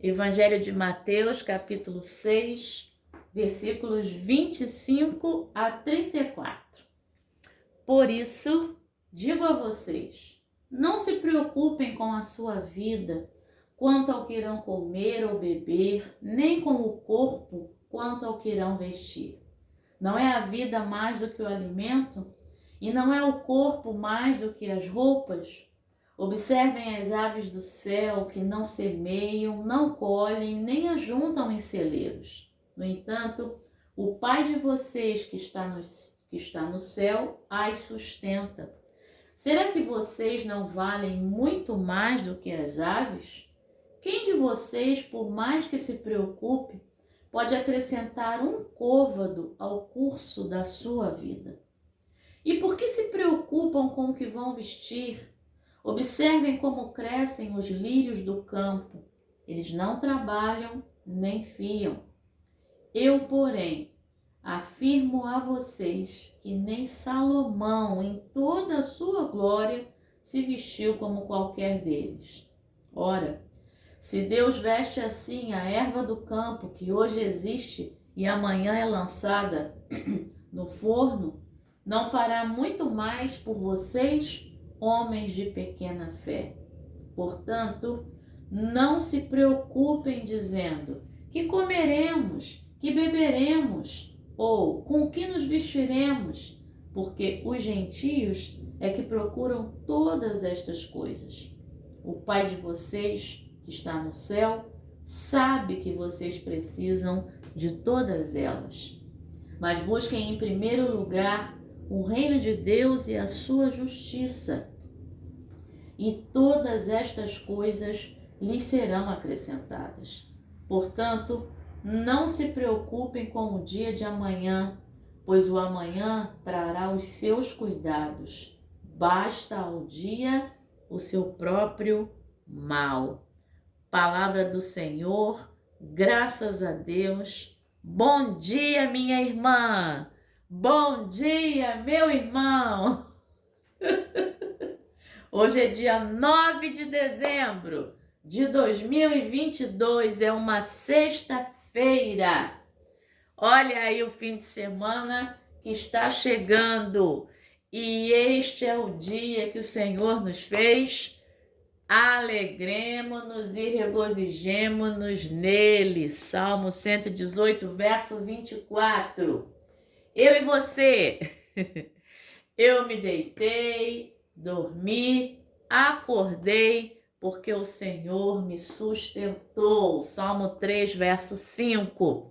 Evangelho de Mateus, capítulo 6, versículos 25 a 34. Por isso, digo a vocês, não se preocupem com a sua vida, quanto ao que irão comer ou beber, nem com o corpo, quanto ao que irão vestir. Não é a vida mais do que o alimento? E não é o corpo mais do que as roupas? Observem as aves do céu, que não semeiam, não colhem, nem ajuntam em celeiros. No entanto, o Pai de vocês que está no céu as sustenta. Será que vocês não valem muito mais do que as aves? Quem de vocês, por mais que se preocupe, pode acrescentar um côvado ao curso da sua vida? E por que se preocupam com o que vão vestir? Observem como crescem os lírios do campo. Eles não trabalham nem fiam. Eu, porém, afirmo a vocês que nem Salomão, em toda a sua glória, se vestiu como qualquer deles. Ora, se Deus veste assim a erva do campo, que hoje existe e amanhã é lançada no forno, não fará muito mais por vocês, homens de pequena fé. Portanto, não se preocupem dizendo: que comeremos, que beberemos, ou com que nos vestiremos, porque os gentios é que procuram todas estas coisas. O Pai de vocês, que está no céu, sabe que vocês precisam de todas elas. Mas busquem em primeiro lugar o reino de Deus e a sua justiça, e todas estas coisas lhes serão acrescentadas. Portanto, não se preocupem com o dia de amanhã, pois o amanhã trará os seus cuidados. Basta ao dia o seu próprio mal. Palavra do Senhor, graças a Deus. Bom dia, minha irmã! Bom dia, meu irmão! Hoje é dia 9 de dezembro de 2022, é uma sexta-feira. Olha aí o fim de semana que está chegando e este é o dia que o Senhor nos fez. Alegremo-nos e regozijemo-nos nele. Salmo 118, verso 24. Eu e você, eu me deitei, dormi, acordei, porque o Senhor me sustentou. Salmo 3, verso 5.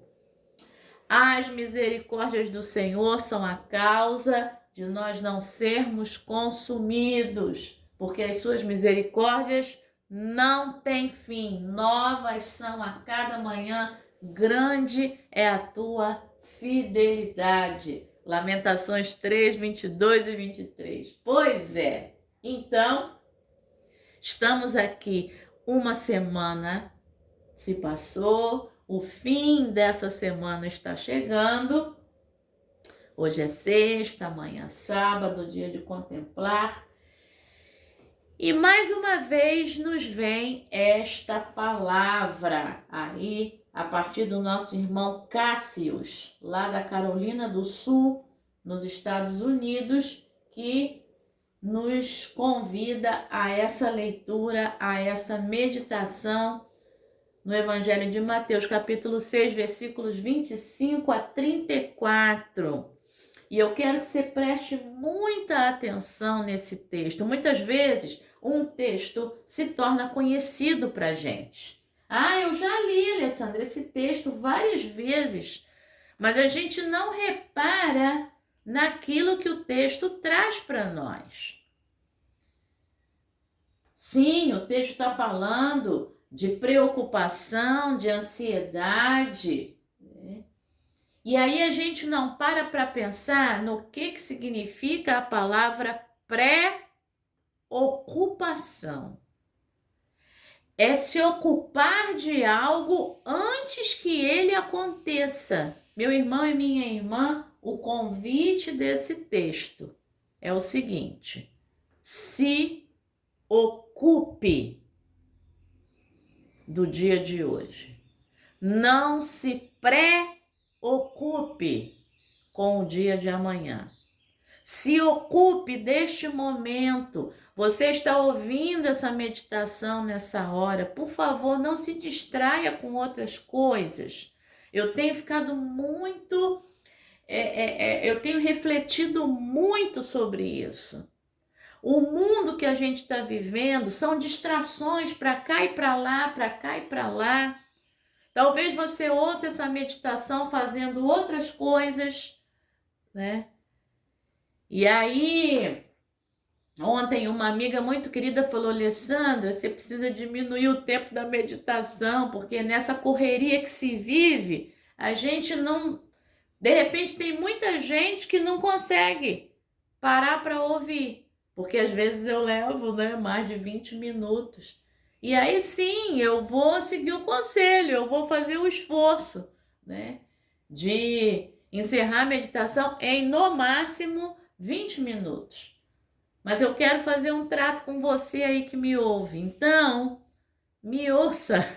As misericórdias do Senhor são a causa de nós não sermos consumidos, porque as suas misericórdias não têm fim. Novas são a cada manhã, grande é a tua fidelidade. Lamentações 3, 22 e 23. Pois é, então, estamos aqui, uma semana se passou, o fim dessa semana está chegando. Hoje é sexta, amanhã é sábado, dia de contemplar. E mais uma vez nos vem esta palavra aí, a partir do nosso irmão Cássius, lá da Carolina do Sul, nos Estados Unidos, que nos convida a essa leitura, a essa meditação no Evangelho de Mateus, capítulo 6, versículos 25 a 34. E eu quero que você preste muita atenção nesse texto. Muitas vezes, um texto se torna conhecido para a gente. Eu já li, Alessandra, esse texto várias vezes, mas a gente não repara naquilo que o texto traz para nós. Sim, o texto está falando de preocupação, de ansiedade, né? E aí a gente não para pensar no que significa a palavra preocupação. É se ocupar de algo antes que ele aconteça. Meu irmão e minha irmã, o convite desse texto é o seguinte: se ocupe. do dia de hoje. Não se preocupe com o dia de amanhã. Se ocupe deste momento. Você está ouvindo essa meditação nessa hora. Por favor, não se distraia com outras coisas. Eu tenho ficado muito... eu tenho refletido muito sobre isso. O mundo que a gente está vivendo são distrações para cá e para lá, para cá e para lá. Talvez você ouça essa meditação fazendo outras coisas, né? E aí, ontem uma amiga muito querida falou: Alessandra, você precisa diminuir o tempo da meditação, porque nessa correria que se vive, a gente não... De repente tem muita gente que não consegue parar para ouvir, porque às vezes eu levo, né, mais de 20 minutos. E aí sim, eu vou seguir o conselho, eu vou fazer o esforço, né, de encerrar a meditação em no máximo 20 minutos. Mas eu quero fazer um trato com você aí que me ouve. Então, me ouça.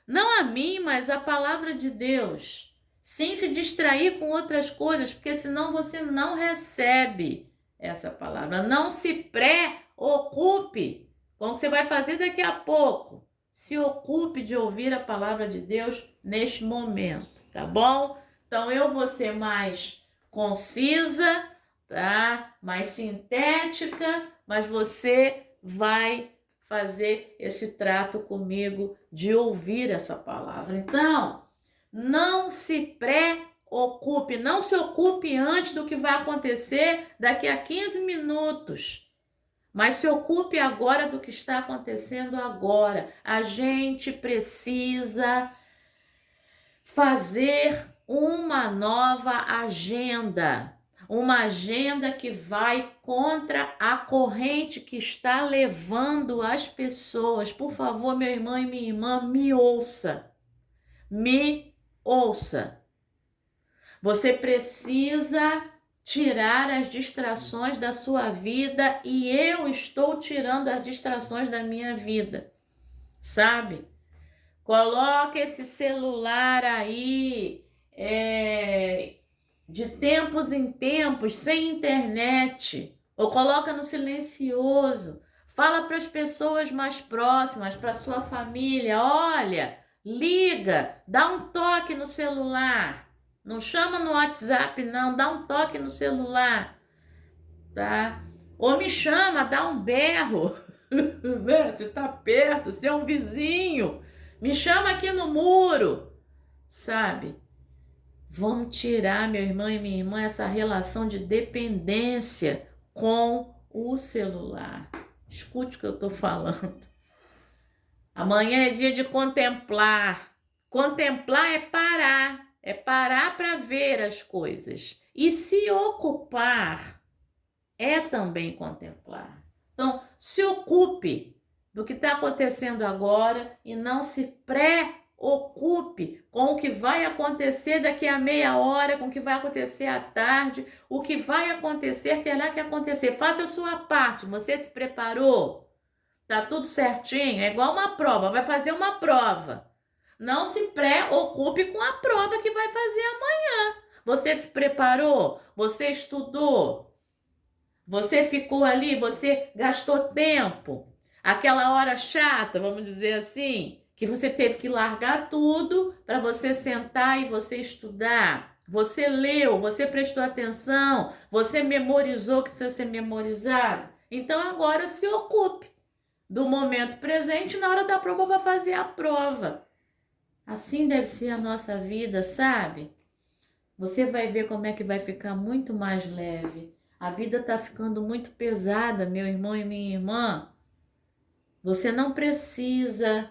Não a mim, mas a palavra de Deus. Sem se distrair com outras coisas, porque senão você não recebe essa palavra. Não se preocupe com o que você vai fazer daqui a pouco. Se ocupe de ouvir a palavra de Deus neste momento, tá bom? Então eu vou ser mais concisa, tá? Mais sintética, mas você vai fazer esse trato comigo de ouvir essa palavra. Então, não se preocupe, não se ocupe antes do que vai acontecer daqui a 15 minutos. Mas se ocupe agora do que está acontecendo agora. A gente precisa fazer uma nova agenda. Uma agenda que vai contra a corrente que está levando as pessoas. Por favor, meu irmão e minha irmã, me ouça. Me ouça. Você precisa tirar as distrações da sua vida e eu estou tirando as distrações da minha vida, sabe? Coloca esse celular aí, de tempos em tempos, sem internet, ou coloca no silencioso. Fala para as pessoas mais próximas, para sua família, olha, liga, dá um toque no celular. Não chama no WhatsApp, não, dá um toque no celular, tá? Ou me chama, dá um berro, né? Se tá perto, se é um vizinho, me chama aqui no muro, sabe? Vamos tirar, meu irmão e minha irmã, essa relação de dependência com o celular. Escute o que eu tô falando. Amanhã é dia de contemplar. Contemplar é parar. É parar para ver as coisas. E se ocupar é também contemplar. Então, se ocupe do que está acontecendo agora e não se preocupe com o que vai acontecer daqui a meia hora, com o que vai acontecer à tarde. O que vai acontecer terá que acontecer. Faça a sua parte. Você se preparou? Tá tudo certinho? É igual uma prova. Vai fazer uma prova. Não se preocupe com a prova que vai fazer amanhã. Você se preparou? Você estudou? Você ficou ali? Você gastou tempo? Aquela hora chata, vamos dizer assim, que você teve que largar tudo para você sentar e você estudar. Você leu, você prestou atenção, você memorizou o que precisa ser memorizado. Então agora se ocupe do momento presente, na hora da prova vai fazer a prova. Assim deve ser a nossa vida, sabe? Você vai ver como é que vai ficar muito mais leve. A vida está ficando muito pesada, meu irmão e minha irmã. Você não precisa,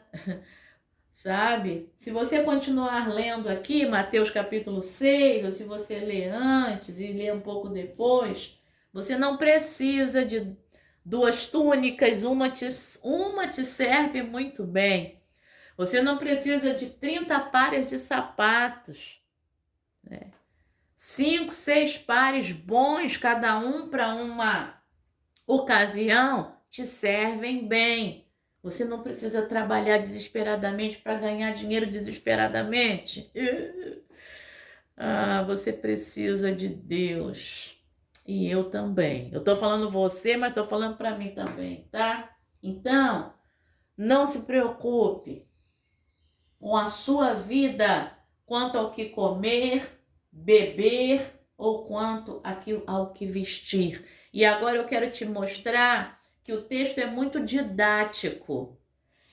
sabe? Se você continuar lendo aqui, Mateus capítulo 6, ou se você ler antes e ler um pouco depois, você não precisa de 2 túnicas, uma te serve muito bem. Você não precisa de 30 pares de sapatos, né? 5, 6 pares bons, cada um para uma ocasião, te servem bem. Você não precisa trabalhar desesperadamente para ganhar dinheiro desesperadamente. Você precisa de Deus. E eu também. Eu estou falando você, mas estou falando para mim também, tá? Então, não se preocupe com a sua vida quanto ao que comer, beber ou quanto ao que vestir. E agora eu quero te mostrar que o texto é muito didático.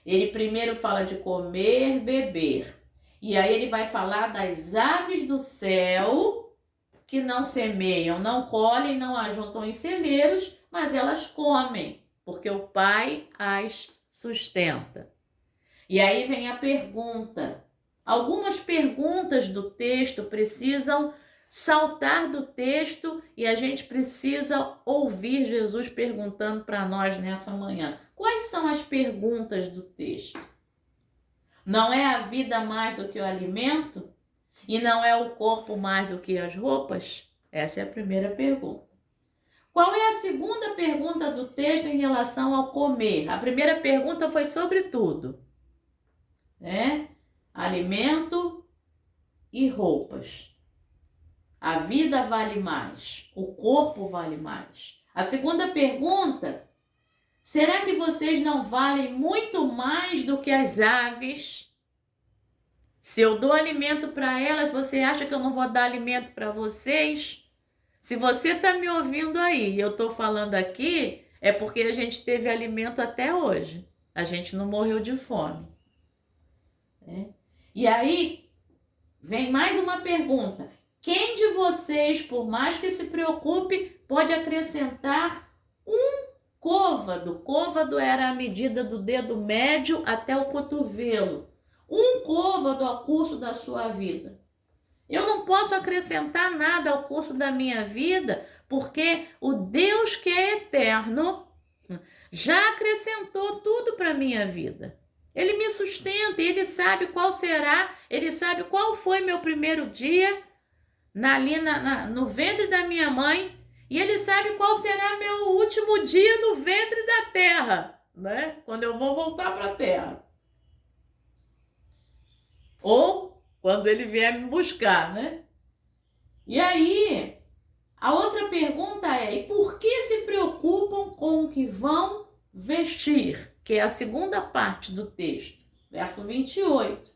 Ele primeiro fala de comer, beber. E aí ele vai falar das aves do céu que não semeiam, não colhem, não ajuntam em celeiros, mas elas comem, porque o Pai as sustenta. E aí vem a pergunta. Algumas perguntas do texto precisam saltar do texto e a gente precisa ouvir Jesus perguntando para nós nessa manhã. Quais são as perguntas do texto? Não é a vida mais do que o alimento? E não é o corpo mais do que as roupas? Essa é a primeira pergunta. Qual é a segunda pergunta do texto em relação ao comer? A primeira pergunta foi sobre tudo, né? Alimento e roupas. A vida vale mais, o corpo vale mais. A segunda pergunta: será que vocês não valem muito mais do que as aves? Se eu dou alimento para elas, você acha que eu não vou dar alimento para vocês? Se você está me ouvindo aí e eu estou falando aqui, é porque a gente teve alimento até hoje. A gente não morreu de fome. E aí, vem mais uma pergunta. Quem de vocês, por mais que se preocupe, pode acrescentar um côvado? Côvado era a medida do dedo médio até o cotovelo. Um côvado ao curso da sua vida. Eu não posso acrescentar nada ao curso da minha vida, porque o Deus que é eterno já acrescentou tudo para a minha vida. Ele me sustenta, ele sabe qual será, ele sabe qual foi meu primeiro dia no ventre da minha mãe, e ele sabe qual será meu último dia no ventre da terra, né? Quando eu vou voltar para a terra. Ou quando ele vier me buscar, né? E aí, a outra pergunta é: e por que se preocupam com o que vão vestir? Que é a segunda parte do texto, verso 28.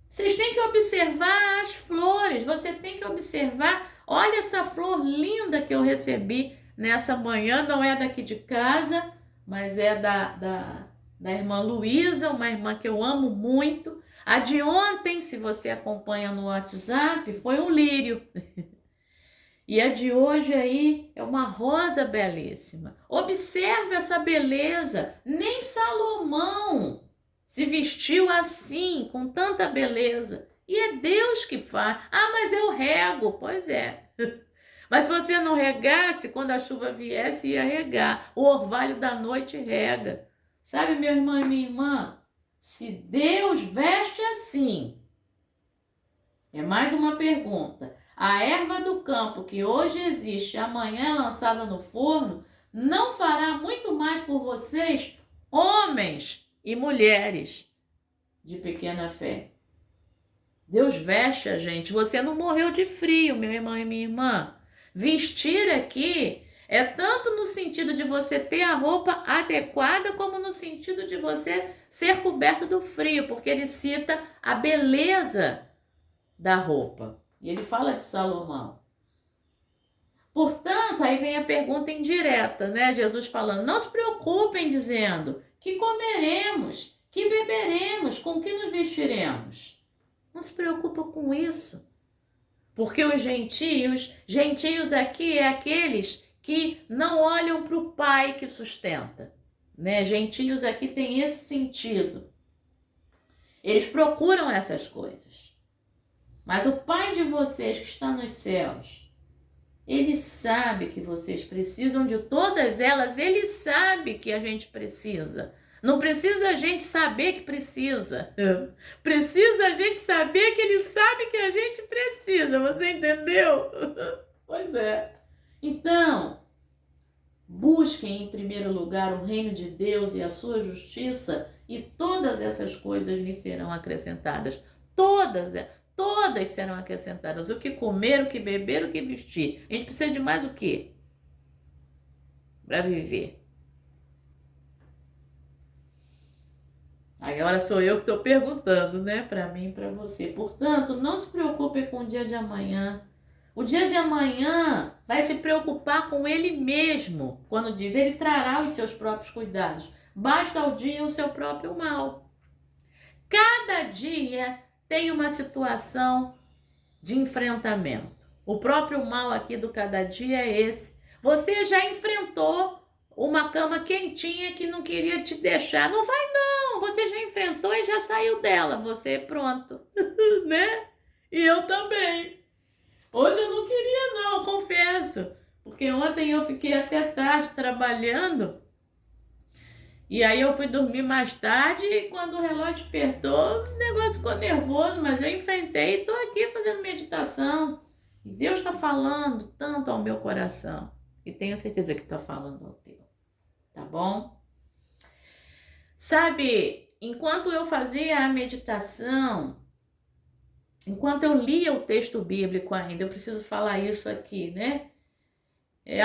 Vocês têm que observar as flores, você tem que observar. Olha essa flor linda que eu recebi nessa manhã, não é daqui de casa, mas é da irmã Luísa, uma irmã que eu amo muito. A de ontem, se você acompanha no WhatsApp, foi um lírio. E a de hoje aí é uma rosa belíssima. Observe essa beleza. Nem Salomão se vestiu assim, com tanta beleza. E é Deus que faz. Mas eu rego. Pois é. Mas se você não regasse, quando a chuva viesse, ia regar. O orvalho da noite rega. Sabe, meu irmão e minha irmã? Se Deus veste assim, é mais uma pergunta. A erva do campo que hoje existe, amanhã é lançada no forno, não fará muito mais por vocês, homens e mulheres de pequena fé? Deus veste a gente. Você não morreu de frio, meu irmão e minha irmã. Vestir aqui é tanto no sentido de você ter a roupa adequada, como no sentido de você ser coberto do frio, porque ele cita a beleza da roupa. E ele fala de Salomão. Portanto, aí vem a pergunta indireta, né? Jesus falando: não se preocupem dizendo que comeremos, que beberemos, com que nos vestiremos. Não se preocupa com isso. Porque os gentios aqui é aqueles que não olham para o Pai que sustenta, né? Gentios aqui tem esse sentido. Eles procuram essas coisas. Mas o Pai de vocês que está nos céus, Ele sabe que vocês precisam de todas elas. Ele sabe que a gente precisa. Não precisa a gente saber que precisa. Precisa a gente saber que Ele sabe que a gente precisa. Você entendeu? Pois é. Então, Busquem em primeiro lugar o reino de Deus e a sua justiça, e todas essas coisas lhes serão acrescentadas. Todas serão acrescentadas. O que comer, o que beber, o que vestir. A gente precisa de mais o quê? Para viver. Agora sou eu que estou perguntando, né? Para mim e para você. Portanto, não se preocupe com o dia de amanhã. O dia de amanhã vai se preocupar com ele mesmo. Quando diz, ele trará os seus próprios cuidados. Basta ao dia o seu próprio mal. Cada dia tem uma situação de enfrentamento. O próprio mal aqui do cada dia é esse. Você já enfrentou uma cama quentinha que não queria te deixar. Não vai não, você já enfrentou e já saiu dela. Você pronto, né? E eu também. Hoje eu não queria não, confesso. Porque ontem eu fiquei até tarde trabalhando. E aí eu fui dormir mais tarde e quando o relógio apertou, o negócio ficou nervoso, mas eu enfrentei e estou aqui fazendo meditação. E Deus está falando tanto ao meu coração. E tenho certeza que está falando ao teu. Tá bom? Sabe, enquanto eu fazia a meditação, enquanto eu lia o texto bíblico ainda, eu preciso falar isso aqui, né?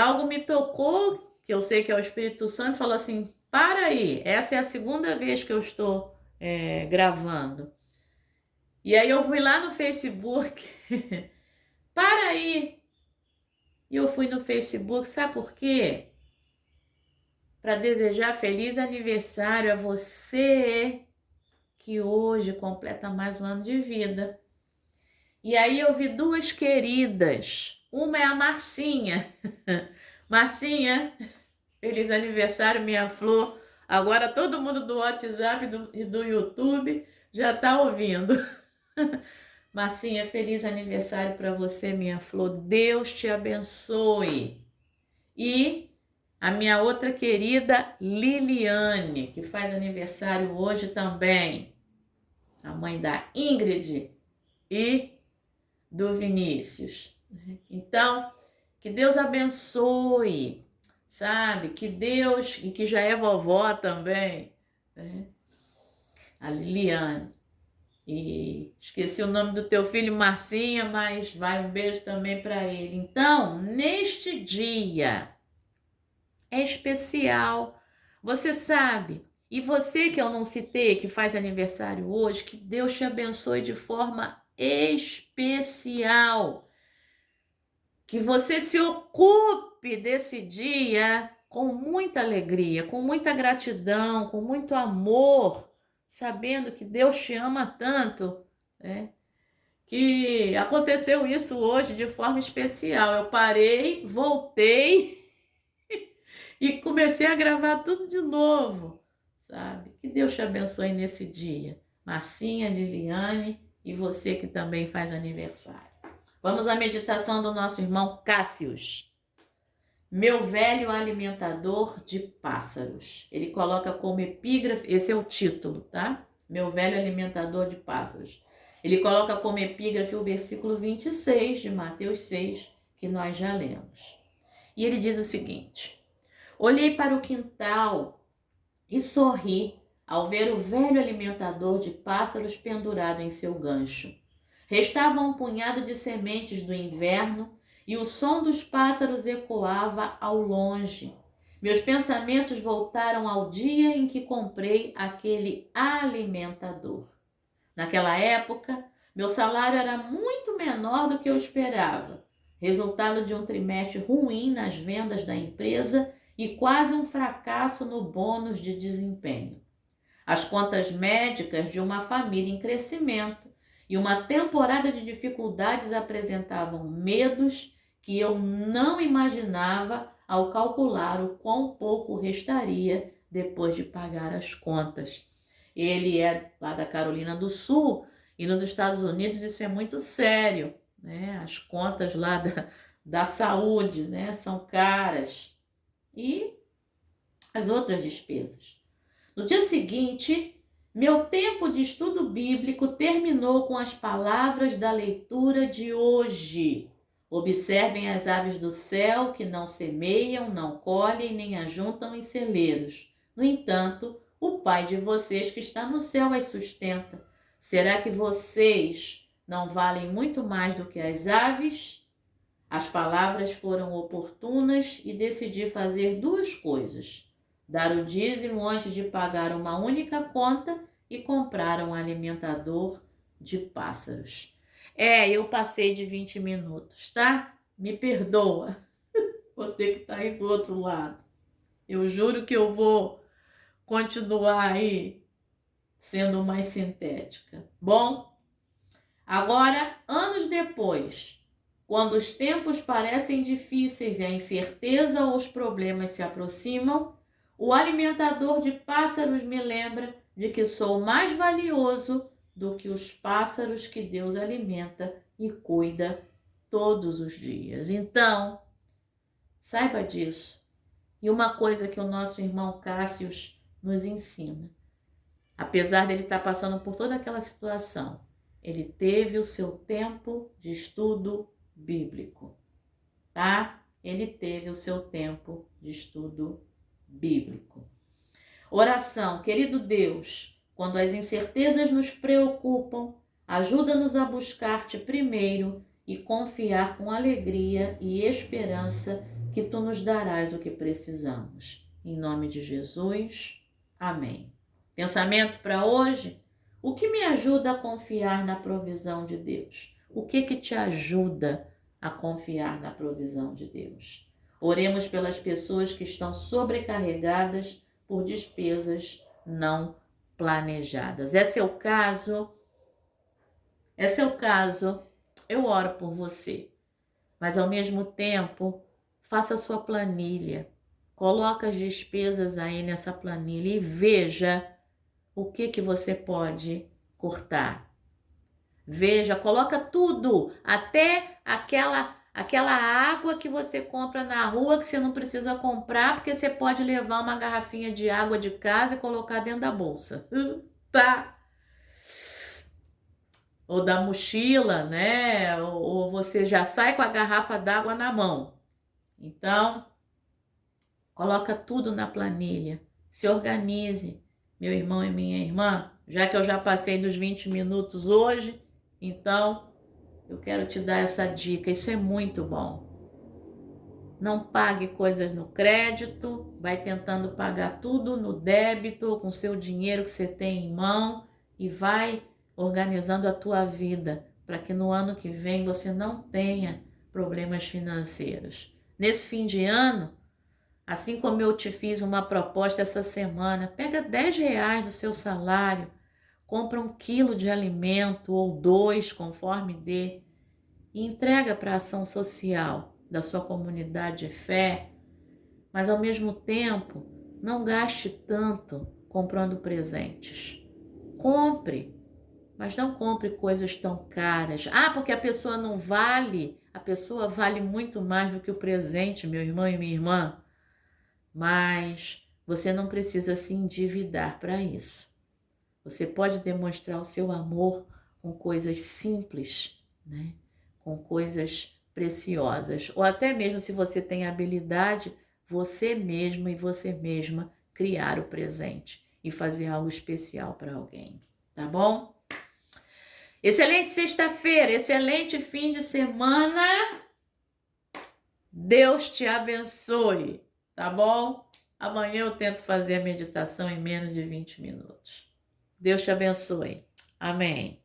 Algo me tocou, que eu sei que é o Espírito Santo, falou assim, para aí, essa é a segunda vez que eu estou gravando. E aí eu fui lá no Facebook, para aí. E eu fui no Facebook, sabe por quê? Para desejar feliz aniversário a você que hoje completa mais um ano de vida. E aí eu vi duas queridas. Uma é a Marcinha. Marcinha, feliz aniversário, minha flor. Agora todo mundo do WhatsApp e do YouTube já está ouvindo. Marcinha, feliz aniversário para você, minha flor. Deus te abençoe. E a minha outra querida Liliane, que faz aniversário hoje também. A mãe da Ingrid e do Vinícius. Então, que Deus abençoe, sabe? Que Deus, e que já é vovó também, né? A Liliane. E esqueci o nome do teu filho, Marcinha, mas vai um beijo também para ele. Então, neste dia é especial, você sabe, e você que eu não citei, que faz aniversário hoje, que Deus te abençoe de forma especial. Que você se ocupe desse dia com muita alegria, com muita gratidão, com muito amor, sabendo que Deus te ama tanto, né? Que aconteceu isso hoje de forma especial. Eu parei, voltei e comecei a gravar tudo de novo, sabe? Que Deus te abençoe nesse dia. Marcinha, Liliane e você que também faz aniversário. Vamos à meditação do nosso irmão Cássius. Meu velho alimentador de pássaros. Ele coloca como epígrafe, esse é o título, tá? Meu velho alimentador de pássaros. Ele coloca como epígrafe o versículo 26 de Mateus 6, que nós já lemos. E ele diz o seguinte: olhei para o quintal e sorri ao ver o velho alimentador de pássaros pendurado em seu gancho. Restava um punhado de sementes do inverno e o som dos pássaros ecoava ao longe. Meus pensamentos voltaram ao dia em que comprei aquele alimentador. Naquela época, meu salário era muito menor do que eu esperava, resultado de um trimestre ruim nas vendas da empresa e quase um fracasso no bônus de desempenho. As contas médicas de uma família em crescimento e uma temporada de dificuldades apresentavam medos que eu não imaginava ao calcular o quão pouco restaria depois de pagar as contas. Ele é lá da Carolina do Sul e nos Estados Unidos isso é muito sério, né? As contas lá da saúde, né, são caras e as outras despesas. No dia seguinte, meu tempo de estudo bíblico terminou com as palavras da leitura de hoje. Observem as aves do céu, que não semeiam, não colhem, nem ajuntam em celeiros. No entanto, o Pai de vocês que está no céu as sustenta. Será que vocês não valem muito mais do que as aves? As palavras foram oportunas e decidi fazer duas coisas: dar o dízimo antes de pagar uma única conta e comprar um alimentador de pássaros. Eu passei de 20 minutos, tá? Me perdoa, você que está aí do outro lado. Eu juro que eu vou continuar aí sendo mais sintética. Bom, agora, anos depois, quando os tempos parecem difíceis e a incerteza ou os problemas se aproximam, o alimentador de pássaros me lembra de que sou mais valioso do que os pássaros que Deus alimenta e cuida todos os dias. Então, saiba disso. E uma coisa que o nosso irmão Cássio nos ensina: apesar dele estar passando por toda aquela situação, ele teve o seu tempo de estudo bíblico, tá? Ele teve o seu tempo de estudo bíblico. Oração. Querido Deus, quando as incertezas nos preocupam, ajuda-nos a buscar-te primeiro e confiar com alegria e esperança que tu nos darás o que precisamos. Em nome de Jesus, amém. Pensamento para hoje: o que me ajuda a confiar na provisão de Deus? O que te ajuda a confiar na provisão de Deus? Oremos pelas pessoas que estão sobrecarregadas por despesas não planejadas. Esse é o caso, eu oro por você. Mas ao mesmo tempo, faça a sua planilha. Coloca as despesas aí nessa planilha e veja o que você pode cortar. Veja, coloca tudo, até aquela água que você compra na rua que você não precisa comprar, porque você pode levar uma garrafinha de água de casa e colocar dentro da bolsa, tá? Ou da mochila, né? Ou você já sai com a garrafa d'água na mão. Então, coloca tudo na planilha. Se organize, meu irmão e minha irmã. Já que eu já passei dos 20 minutos hoje, então eu quero te dar essa dica. Isso é muito bom. Não pague coisas no crédito, vai tentando pagar tudo no débito, com seu dinheiro que você tem em mão, e vai organizando a tua vida para que no ano que vem você não tenha problemas financeiros. Nesse fim de ano, assim como eu te fiz uma proposta essa semana, pega R$10 do seu salário, compra 1 quilo de alimento ou 2, conforme dê, e entrega para a ação social da sua comunidade de fé, mas ao mesmo tempo não gaste tanto comprando presentes. Compre, mas não compre coisas tão caras. Porque a pessoa não vale. A pessoa vale muito mais do que o presente, meu irmão e minha irmã. Mas você não precisa se endividar para isso. Você pode demonstrar o seu amor com coisas simples, né? Com coisas preciosas. Ou até mesmo, se você tem habilidade, você mesmo e você mesma criar o presente e fazer algo especial para alguém. Tá bom? Excelente sexta-feira, excelente fim de semana. Deus te abençoe, tá bom? Amanhã eu tento fazer a meditação em menos de 20 minutos. Deus te abençoe. Amém.